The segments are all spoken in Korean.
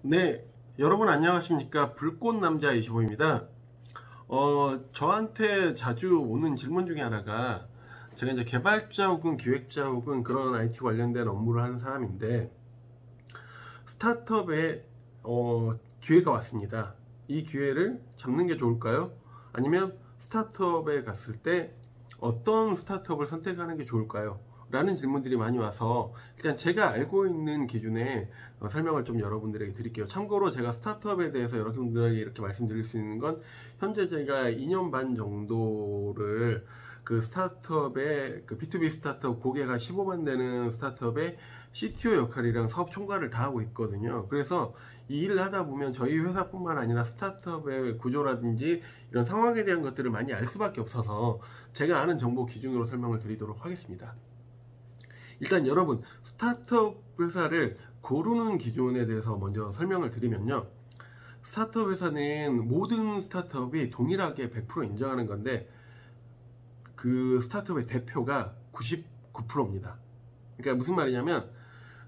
네, 여러분 안녕하십니까? 불꽃남자 25입니다. 저한테 자주 오는 질문 중에 하나가, 제가 이제 개발자 혹은 기획자 혹은 그런 IT 관련된 업무를 하는 사람인데, 스타트업에 기회가 왔습니다. 이 기회를 잡는 게 좋을까요? 아니면 스타트업에 갔을 때 어떤 스타트업을 선택하는 게 좋을까요? 라는 질문들이 많이 와서 일단 제가 알고 있는 기준에 설명을 좀 여러분들에게 드릴게요. 참고로 제가 스타트업에 대해서 여러분들에게 이렇게 말씀드릴 수 있는 건, 현재 제가 2년 반 정도를 그 스타트업의 그 B2B 스타트업 고객 한 15만 되는 스타트업의 CTO 역할이랑 사업 총괄을 다 하고 있거든요. 그래서 이 일을 하다 보면 저희 회사뿐만 아니라 스타트업의 구조라든지 이런 상황에 대한 것들을 많이 알 수밖에 없어서 제가 아는 정보 기준으로 설명을 드리도록 하겠습니다. 일단 여러분, 스타트업 회사를 고르는 기준에 대해서 먼저 설명을 드리면요, 스타트업 회사는 모든 스타트업이 동일하게 100% 인정하는 건데, 그 스타트업의 대표가 99%입니다. 그러니까 무슨 말이냐면,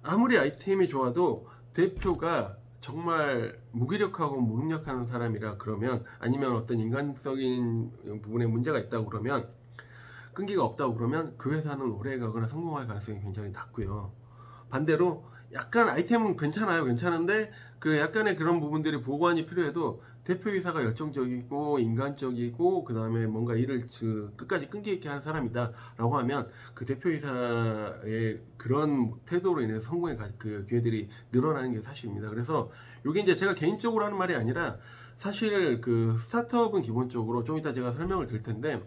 아무리 아이템이 좋아도 대표가 정말 무기력하고 무능력한 사람이라 그러면, 아니면 어떤 인간적인 부분에 문제가 있다고 그러면, 끈기가 없다고 그러면 그 회사는 오래 가거나 성공할 가능성이 굉장히 낮고요. 반대로 약간 아이템은 괜찮은데 그 약간의 그런 부분들이 보완이 필요해도 대표이사가 열정적이고 인간적이고 그 다음에 뭔가 일을 끝까지 끈기 있게 하는 사람이다 라고 하면, 그 대표이사의 그런 태도로 인해서 성공의 그 기회들이 늘어나는 게 사실입니다. 그래서 이게 이제 제가 개인적으로 하는 말이 아니라, 사실 그 스타트업은 기본적으로 좀 이따 제가 설명을 드릴 텐데,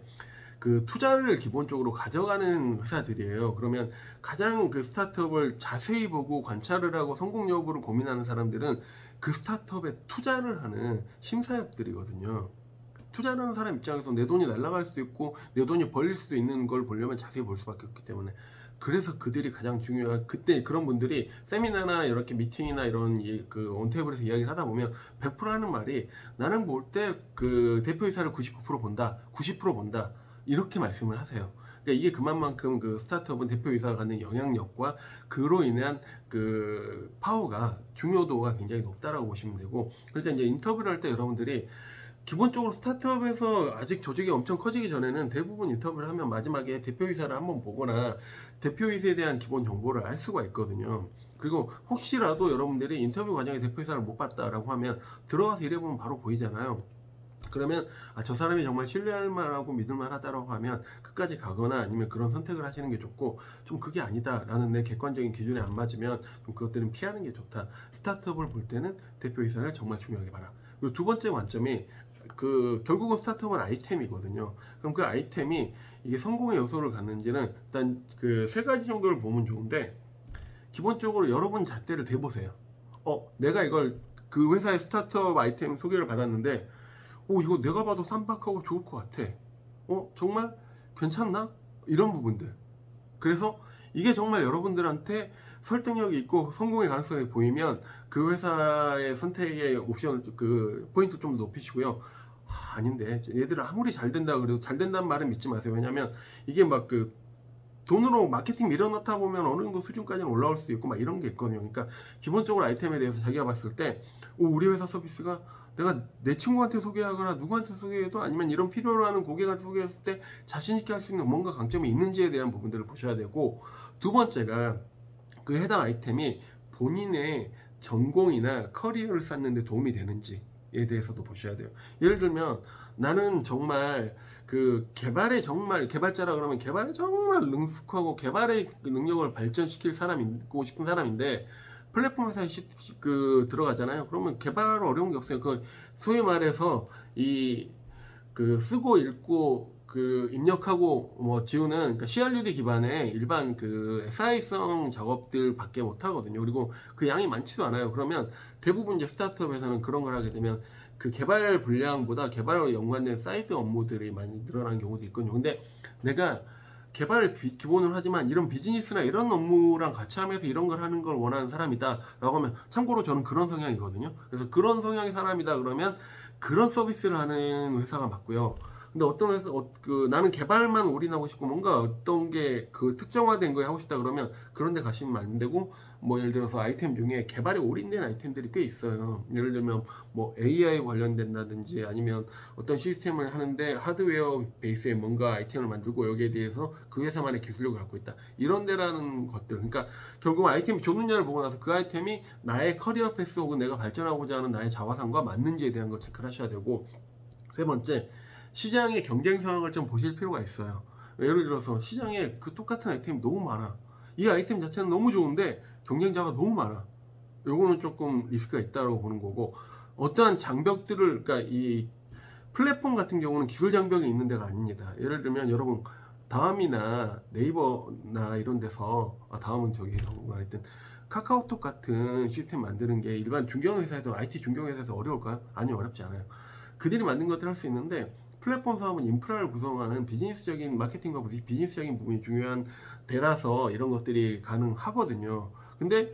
그 투자를 기본적으로 가져가는 회사들이에요. 그러면 가장 그 스타트업을 자세히 보고 관찰을 하고 성공 여부를 고민하는 사람들은 그 스타트업에 투자를 하는 심사역들이거든요. 투자를 하는 사람 입장에서 내 돈이 날아갈 수도 있고 내 돈이 벌릴 수도 있는 걸 보려면 자세히 볼 수밖에 없기 때문에, 그래서 그들이 가장 중요한, 그때 그런 분들이 세미나나 이렇게 미팅이나 이런 그 온테이블에서 이야기를 하다 보면 100% 하는 말이, 나는 볼 때 그 대표이사를 99% 본다, 90% 본다, 이렇게 말씀을 하세요. 그러니까 이게 그만큼 그 스타트업은 대표이사가 갖는 영향력과 그로 인한 그 파워가, 중요도가 굉장히 높다라고 보시면 되고, 그러니까 이제 인터뷰를 할 때 여러분들이 기본적으로 스타트업에서 아직 조직이 엄청 커지기 전에는 대부분 인터뷰를 하면 마지막에 대표이사를 한번 보거나 대표이사에 대한 기본 정보를 알 수가 있거든요. 그리고 혹시라도 여러분들이 인터뷰 과정에 대표이사를 못 봤다라고 하면 들어가서 일해보면 바로 보이잖아요. 그러면 저 사람이 정말 신뢰할 만하고 믿을 만하다라고 하면 끝까지 가거나 아니면 그런 선택을 하시는 게 좋고, 좀 그게 아니다 라는 내 객관적인 기준에 안 맞으면 좀 그것들은 피하는 게 좋다. 스타트업을 볼 때는 대표이사를 정말 중요하게 봐라. 그리고 두 번째 관점이, 결국은 스타트업은 아이템이거든요. 그럼 그 아이템이 이게 성공의 요소를 갖는지는 일단 그 세 가지 정도를 보면 좋은데, 기본적으로 여러분 잣대를 대보세요. 내가 이걸 그 회사의 스타트업 아이템 소개를 받았는데, 이거 내가 봐도 쌈박하고 좋을 것 같아. 정말 괜찮나? 이런 부분들. 그래서 이게 정말 여러분들한테 설득력이 있고 성공의 가능성이 보이면 그 회사의 선택의 옵션, 그 포인트 좀 높이시고요. 아닌데 얘들은 아무리 잘 된다 그래도 잘 된다는 말은 믿지 마세요. 왜냐면 이게 막 그 돈으로 마케팅 밀어넣다 보면 어느 정도 수준까지는 올라올 수도 있고 막 이런 게 있거든요. 그러니까 기본적으로 아이템에 대해서 자기가 봤을 때, 우리 회사 서비스가 내가 내 친구한테 소개하거나 누구한테 소개해도, 아니면 이런 필요로 하는 고객한테 소개했을 때 자신있게 할 수 있는 뭔가 강점이 있는지에 대한 부분들을 보셔야 되고, 두 번째가 그 해당 아이템이 본인의 전공이나 커리어를 쌓는 데 도움이 되는지에 대해서도 보셔야 돼요. 예를 들면 나는 정말 그 개발자라 그러면 개발에 정말 능숙하고 개발의 능력을 발전시킬 사람이고 싶은 사람인데, 플랫폼 회사에 들어가잖아요. 그러면 개발 어려운 게 없어요. 소위 말해서 쓰고 읽고 입력하고 지우는, 그러니까 CRUD 기반의 일반 SI성 작업들 밖에 못 하거든요. 그리고 그 양이 많지도 않아요. 그러면 대부분 이제 스타트업에서는 그런 걸 하게 되면 그 개발 분량보다 개발과 연관된 사이드 업무들이 많이 늘어나는 경우도 있거든요. 근데 내가 개발을 기본으로 하지만 이런 비즈니스나 이런 업무랑 같이 하면서 이런 걸 하는 걸 원하는 사람이다 라고 하면, 참고로 저는 그런 성향이거든요. 그래서 그런 성향의 사람이다 그러면 그런 서비스를 하는 회사가 맞고요. 근데 어떤 회사, 나는 개발만 올인하고 싶고 뭔가 어떤 게 그 특정화된 거에 하고 싶다 그러면 그런 데 가시면 안 되고, 뭐 예를 들어서 아이템 중에 개발에 올인된 아이템들이 꽤 있어요. 예를 들면 뭐 AI 관련된다든지 아니면 어떤 시스템을 하는데 하드웨어 베이스에 뭔가 아이템을 만들고 여기에 대해서 그 회사만의 기술력을 갖고 있다. 이런 데라는 것들. 그러니까 결국 아이템이 좁느냐를 보고 나서 그 아이템이 나의 커리어 패스 혹은 내가 발전하고자 하는 나의 자화상과 맞는지에 대한 걸 체크를 하셔야 되고, 세 번째, 시장의 경쟁 상황을 좀 보실 필요가 있어요. 예를 들어서 시장에 그 똑같은 아이템이 너무 많아. 이 아이템 자체는 너무 좋은데 경쟁자가 너무 많아. 요거는 조금 리스크가 있다고 보는 거고, 어떠한 장벽들을, 그러니까 이 플랫폼 같은 경우는 기술 장벽이 있는 데가 아닙니다. 예를 들면 여러분 다음이나 네이버나 이런 데서, 다음은 저기 하여튼 카카오톡 같은 시스템 만드는 게 일반 중견회사에서, IT 중견회사에서 어려울까요? 아니요, 어렵지 않아요. 그들이 만든 것들 할 수 있는데, 플랫폼 사업은 인프라를 구성하는 비즈니스적인 마케팅과 비즈니스적인 부분이 중요한 데라서 이런 것들이 가능하거든요. 근데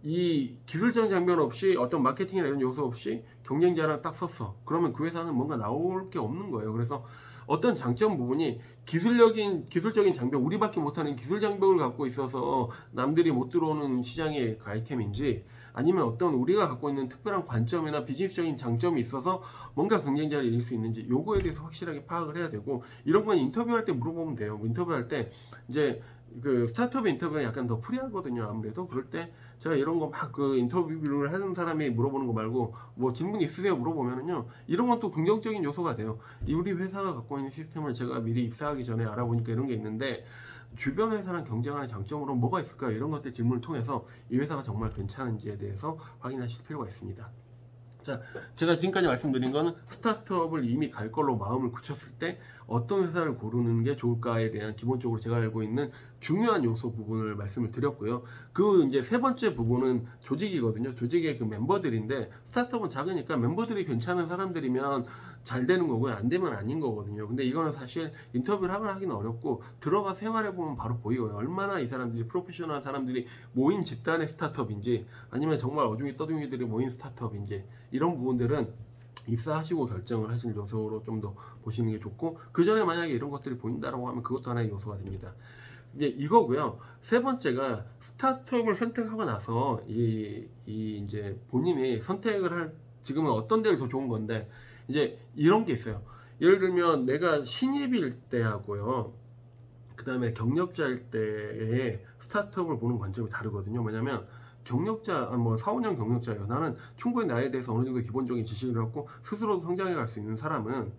이 기술적인 장면 없이 어떤 마케팅이나 이런 요소 없이 경쟁자랑 딱 섰어. 그러면 그 회사는 뭔가 나올 게 없는 거예요. 그래서 어떤 장점 부분이 기술적인 장벽, 우리밖에 못하는 기술 장벽을 갖고 있어서 남들이 못 들어오는 시장의 그 아이템인지, 아니면 어떤 우리가 갖고 있는 특별한 관점이나 비즈니스적인 장점이 있어서 뭔가 경쟁자를 이길 수 있는지, 요거에 대해서 확실하게 파악을 해야 되고, 이런 건 인터뷰할 때 물어보면 돼요. 인터뷰할 때 이제 그 스타트업 인터뷰는 약간 더 프리하거든요. 아무래도 그럴 때 제가 이런 거 막 그 인터뷰를 하는 사람이 물어보는 거 말고, 뭐 질문 있으세요 물어보면은요, 이런 건 또 긍정적인 요소가 돼요. 우리 회사가 갖고 있는 시스템을 제가 미리 입사하기 전에 알아보니까 이런 게 있는데 주변 회사랑 경쟁하는 장점으로 뭐가 있을까요? 이런 것들 질문을 통해서 이 회사가 정말 괜찮은지에 대해서 확인하실 필요가 있습니다. 자, 제가 지금까지 말씀드린 거는 스타트업을 이미 갈 걸로 마음을 굳혔을 때 어떤 회사를 고르는 게 좋을까에 대한 기본적으로 제가 알고 있는 중요한 요소 부분을 말씀을 드렸고요. 그 이제 세 번째 부분은 조직이거든요. 조직의 그 멤버들인데, 스타트업은 작으니까 멤버들이 괜찮은 사람들이면 잘 되는 거고요. 안 되면 아닌 거거든요. 근데 이거는 사실 인터뷰를 하기는 어렵고 들어가 생활해보면 바로 보이고요. 얼마나 이 사람들이 프로페셔널한 사람들이 모인 집단의 스타트업인지, 아니면 정말 어중이 떠중이들이 모인 스타트업인지, 이런 부분들은 입사하시고 결정을 하실 요소로 좀 더 보시는 게 좋고, 그 전에 만약에 이런 것들이 보인다라고 하면 그것도 하나의 요소가 됩니다. 이제 이거고요. 세 번째가 스타트업을 선택하고 나서 이제 본인이 선택을 할, 지금은 어떤 데를 더 좋은 건데, 이제 이런 게 있어요. 예를 들면 내가 신입일 때하고요, 그 다음에 경력자일 때의 스타트업을 보는 관점이 다르거든요. 뭐냐면 경력자, 뭐 4, 5년 경력자예요. 나는 충분히 나에 대해서 어느 정도 기본적인 지식을 갖고 스스로도 성장해 갈 수 있는 사람은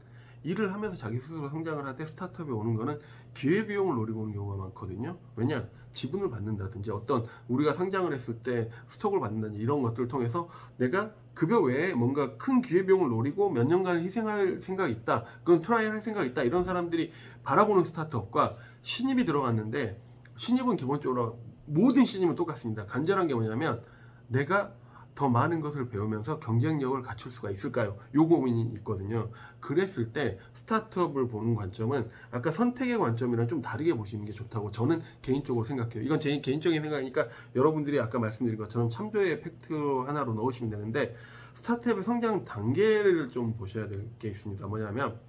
일을 하면서 자기 스스로 성장을 할 때 스타트업에 오는 거는 기회비용을 노리고 오는 경우가 많거든요. 왜냐? 지분을 받는다든지 어떤 우리가 상장을 했을 때 스톡을 받는다든지 이런 것들을 통해서 내가 급여 외에 뭔가 큰 기회비용을 노리고 몇 년간 희생할 생각이 있다, 그런 트라이를 할 생각이 있다, 이런 사람들이 바라보는 스타트업과, 신입이 들어갔는데, 신입은 기본적으로 모든 신입은 똑같습니다. 간절한 게 뭐냐면 내가 더 많은 것을 배우면서 경쟁력을 갖출 수가 있을까요? 요 고민이 있거든요. 그랬을 때 스타트업을 보는 관점은 아까 선택의 관점이랑 좀 다르게 보시는 게 좋다고 저는 개인적으로 생각해요. 이건 제 개인적인 생각이니까 여러분들이 아까 말씀드린 것처럼 참조의 팩트 하나로 넣으시면 되는데, 스타트업의 성장 단계를 좀 보셔야 될 게 있습니다. 뭐냐면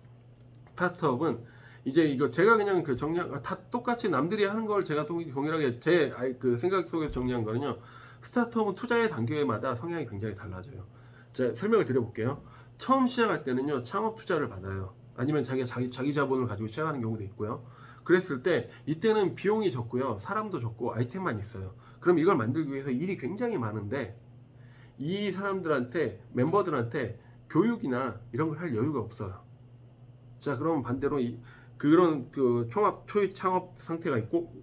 스타트업은 이제 이거 제가 그냥 그 정리한, 다 똑같이 남들이 하는 걸 제가 동일하게 제 그 생각 속에서 정리한 거는요, 스타트업은 투자의 단계마다 성향이 굉장히 달라져요. 제가 설명을 드려볼게요. 처음 시작할 때는요, 창업 투자를 받아요. 아니면 자기 자본을 가지고 시작하는 경우도 있고요. 그랬을 때 이때는 비용이 적고요, 사람도 적고 아이템만 있어요. 그럼 이걸 만들기 위해서 일이 굉장히 많은데, 이 사람들한테, 멤버들한테 교육이나 이런 걸 할 여유가 없어요. 자, 그럼 반대로 그런 그 초입 창업 상태가 있고,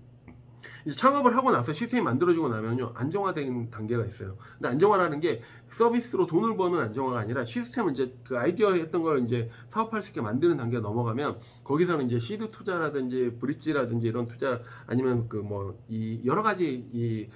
이제 창업을 하고 나서 시스템이 만들어지고 나면요, 안정화된 단계가 있어요. 근데 안정화라는 게 서비스로 돈을 버는 안정화가 아니라, 시스템을 이제 그 아이디어 했던 걸 이제 사업할 수 있게 만드는 단계가 넘어가면, 거기서는 이제 시드 투자라든지 브릿지라든지 이런 투자, 아니면 그 뭐 이 여러 가지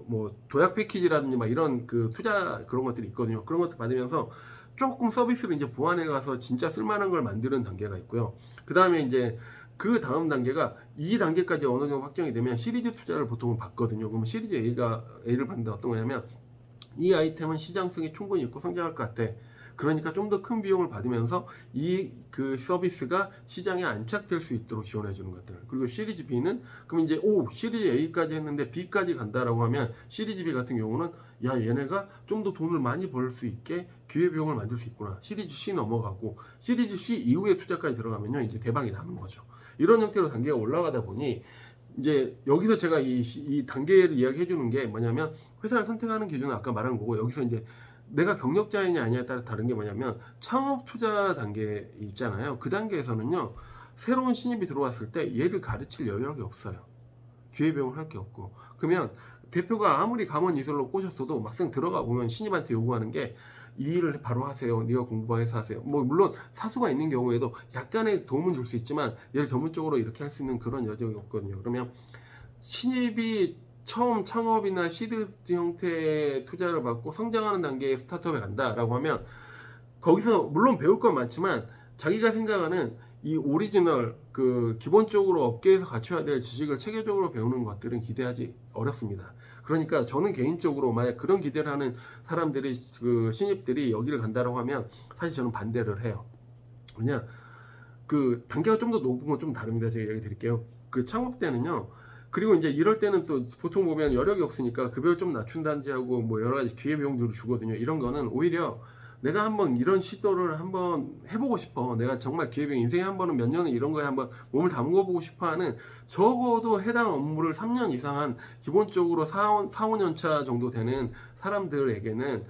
뭐 도약 패키지라든지 막 이런 그 투자 그런 것들이 있거든요. 그런 것들 받으면서 조금 서비스를 이제 보완해 가서 진짜 쓸만한 걸 만드는 단계가 있고요. 그 다음에 이제 그 다음 단계가, 이 단계까지 어느 정도 확정이 되면 시리즈 투자를 보통은 받거든요. 그러면 시리즈 A를 받는다 어떤 거냐면, 이 아이템은 시장성이 충분히 있고 성장할 것 같아. 그러니까 좀 더 큰 비용을 받으면서 이 그 서비스가 시장에 안착될 수 있도록 지원해 주는 것들. 그리고 시리즈 B는 그럼 이제 시리즈 A까지 했는데 B까지 간다라고 하면 시리즈 B 같은 경우는 야, 얘네가 좀 더 돈을 많이 벌 수 있게 기회비용을 만들 수 있구나. 시리즈 C 넘어가고 시리즈 C 이후에 투자까지 들어가면요, 이제 대박이 나는 거죠. 이런 형태로 단계가 올라가다 보니 이제 여기서 제가 이 단계를 이야기해 주는 게 뭐냐면, 회사를 선택하는 기준은 아까 말한 거고, 여기서 이제 내가 경력자이냐 아니냐에 따라 다른 게 뭐냐면, 창업 투자 단계 있잖아요. 그 단계에서는요, 새로운 신입이 들어왔을 때 얘를 가르칠 여력이 없어요. 기회비용을 할 게 없고. 그러면 대표가 아무리 감언이설로 꼬셨어도 막상 들어가 보면 신입한테 요구하는 게, 이 일을 바로 하세요. 네가 공부해서 하세요. 뭐 물론 사수가 있는 경우에도 약간의 도움은 줄 수 있지만 얘를 전문적으로 이렇게 할 수 있는 그런 여력이 없거든요. 그러면 신입이 처음 창업이나 시드 형태의 투자를 받고 성장하는 단계의 스타트업에 간다라고 하면, 거기서 물론 배울 건 많지만 자기가 생각하는 이 오리지널 그 기본적으로 업계에서 갖춰야 될 지식을 체계적으로 배우는 것들은 기대하지 어렵습니다. 그러니까 저는 개인적으로 만약 그런 기대를 하는 사람들이, 그 신입들이 여기를 간다라고 하면 사실 저는 반대를 해요. 왜냐, 그 단계가 좀 더 높은 건 좀 다릅니다. 제가 얘기 드릴게요. 그 창업 때는요, 그리고 이제 이럴 때는 또 보통 보면 여력이 없으니까 급여를 좀 낮춘다든지 하고 뭐 여러 가지 기회비용들을 주거든요. 이런 거는 오히려 내가 한번 이런 시도를 한번 해보고 싶어, 내가 정말 기회비용 인생에 한 번은 몇 년은 이런 거에 한번 몸을 담궈보고 싶어 하는, 적어도 해당 업무를 3년 이상 한 기본적으로 4, 5년 차 정도 되는 사람들에게는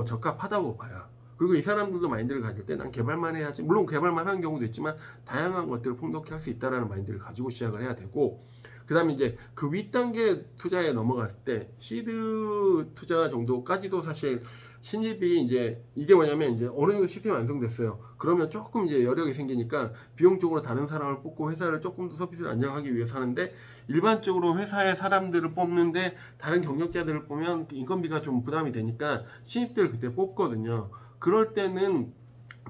적합하다고 봐요. 그리고 이 사람들도 마인드를 가질 때 난 개발만 해야지, 물론 개발만 하는 경우도 있지만 다양한 것들을 풍독히 할 수 있다는 마인드를 가지고 시작을 해야 되고, 그 다음에 이제 그 윗단계 투자에 넘어갔을 때 시드 투자 정도까지도 사실 신입이 이제, 이게 뭐냐면 이제 어느 정도 시스템이 완성됐어요. 그러면 조금 이제 여력이 생기니까 비용적으로 다른 사람을 뽑고 회사를 조금 더 서비스를 안정하기 위해서 하는데, 일반적으로 회사의 사람들을 뽑는데 다른 경력자들을 보면 인건비가 좀 부담이 되니까 신입들을 그때 뽑거든요. 그럴 때는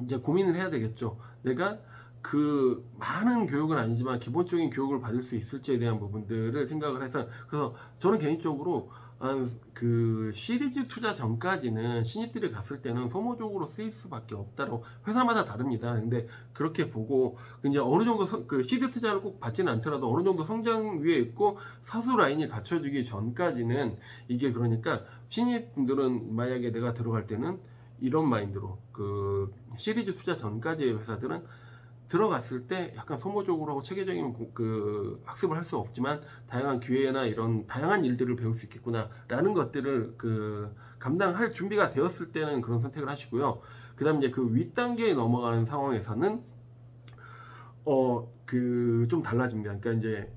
이제 고민을 해야 되겠죠. 내가 그 많은 교육은 아니지만 기본적인 교육을 받을 수 있을지에 대한 부분들을 생각을 해서, 그래서 저는 개인적으로 그 시리즈 투자 전까지는 신입들이 갔을 때는 소모적으로 쓰일 수밖에 없다고, 회사마다 다릅니다. 근데 그렇게 보고 이제 어느 정도 그 시드 투자를 꼭 받지는 않더라도 어느 정도 성장 위에 있고 사수 라인이 갖춰지기 전까지는, 이게 그러니까 신입분들은 만약에 내가 들어갈 때는 이런 마인드로, 그 시리즈 투자 전까지의 회사들은 들어갔을 때 약간 소모적으로 체계적인 그 학습을 할 수 없지만 다양한 기회나 이런 다양한 일들을 배울 수 있겠구나 라는 것들을 그 감당할 준비가 되었을 때는 그런 선택을 하시고요. 그 다음 이제 그 윗단계에 넘어가는 상황에서는 그 좀 달라집니다. 그러니까 이제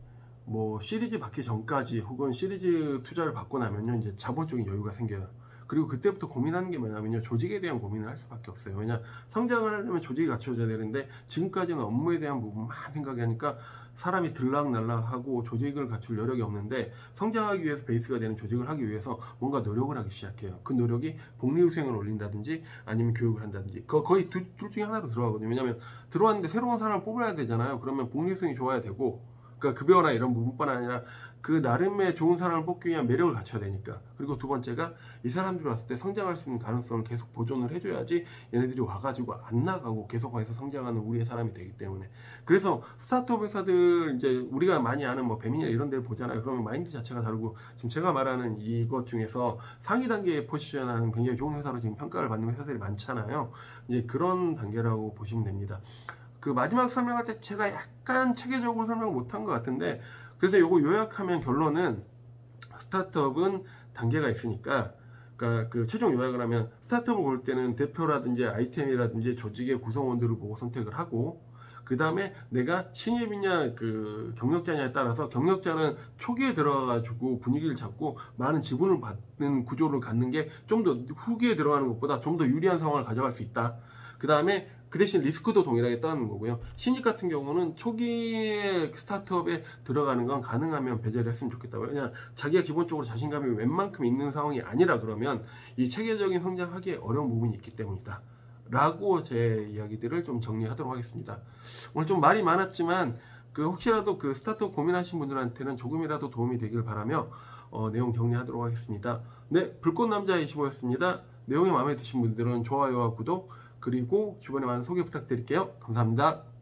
뭐 시리즈 받기 전까지 혹은 시리즈 투자를 받고 나면요, 이제 자본적인 여유가 생겨요. 그리고 그때부터 고민하는 게 뭐냐면요, 조직에 대한 고민을 할 수밖에 없어요. 왜냐, 성장을 하려면 조직이 갖춰져야 되는데 지금까지는 업무에 대한 부분만 생각하니까 사람이 들락날락하고 조직을 갖출 여력이 없는데, 성장하기 위해서 베이스가 되는 조직을 하기 위해서 뭔가 노력을 하기 시작해요. 그 노력이 복리후생을 올린다든지 아니면 교육을 한다든지, 거의 둘 중에 하나로 들어가거든요. 왜냐하면 들어왔는데 새로운 사람을 뽑아야 되잖아요. 그러면 복리후생이 좋아야 되고, 그러니까 급여나 이런 부분뿐 아니라 그 나름의 좋은 사람을 뽑기 위한 매력을 갖춰야 되니까. 그리고 두 번째가 이 사람들이 왔을 때 성장할 수 있는 가능성을 계속 보존을 해줘야지 얘네들이 와가지고 안 나가고 계속 와서 성장하는 우리의 사람이 되기 때문에. 그래서 스타트업 회사들, 이제 우리가 많이 아는 뭐 배민이나 이런 데를 보잖아요. 그러면 마인드 자체가 다르고, 지금 제가 말하는 이것 중에서 상위 단계에 포지션하는 굉장히 좋은 회사로 지금 평가를 받는 회사들이 많잖아요. 이제 그런 단계라고 보시면 됩니다. 그 마지막 설명할 때 제가 약간 체계적으로 설명을 못한 것 같은데, 그래서 요거 요약하면 결론은, 스타트업은 단계가 있으니까, 그러니까 그 최종 요약을 하면, 스타트업을 고를 때는 대표라든지 아이템이라든지 조직의 구성원들을 보고 선택을 하고, 그 다음에 내가 신입이냐 그 경력자냐에 따라서, 경력자는 초기에 들어가가지고 분위기를 잡고 많은 지분을 받는 구조를 갖는 게 좀 더 후기에 들어가는 것보다 좀 더 유리한 상황을 가져갈 수 있다. 그 다음에 그 대신 리스크도 동일하게 떠나는 거고요. 신입 같은 경우는 초기에 스타트업에 들어가는 건 가능하면 배제를 했으면 좋겠다. 왜냐, 자기가 기본적으로 자신감이 웬만큼 있는 상황이 아니라 그러면 이 체계적인 성장하기에 어려운 부분이 있기 때문이다 라고 제 이야기들을 좀 정리하도록 하겠습니다. 오늘 좀 말이 많았지만 그 혹시라도 그 스타트업 고민하신 분들한테는 조금이라도 도움이 되길 바라며 내용 정리하도록 하겠습니다. 네, 불꽃남자 25였습니다. 내용이 마음에 드신 분들은 좋아요와 구독, 그리고 주변에 많은 소개 부탁드릴게요. 감사합니다.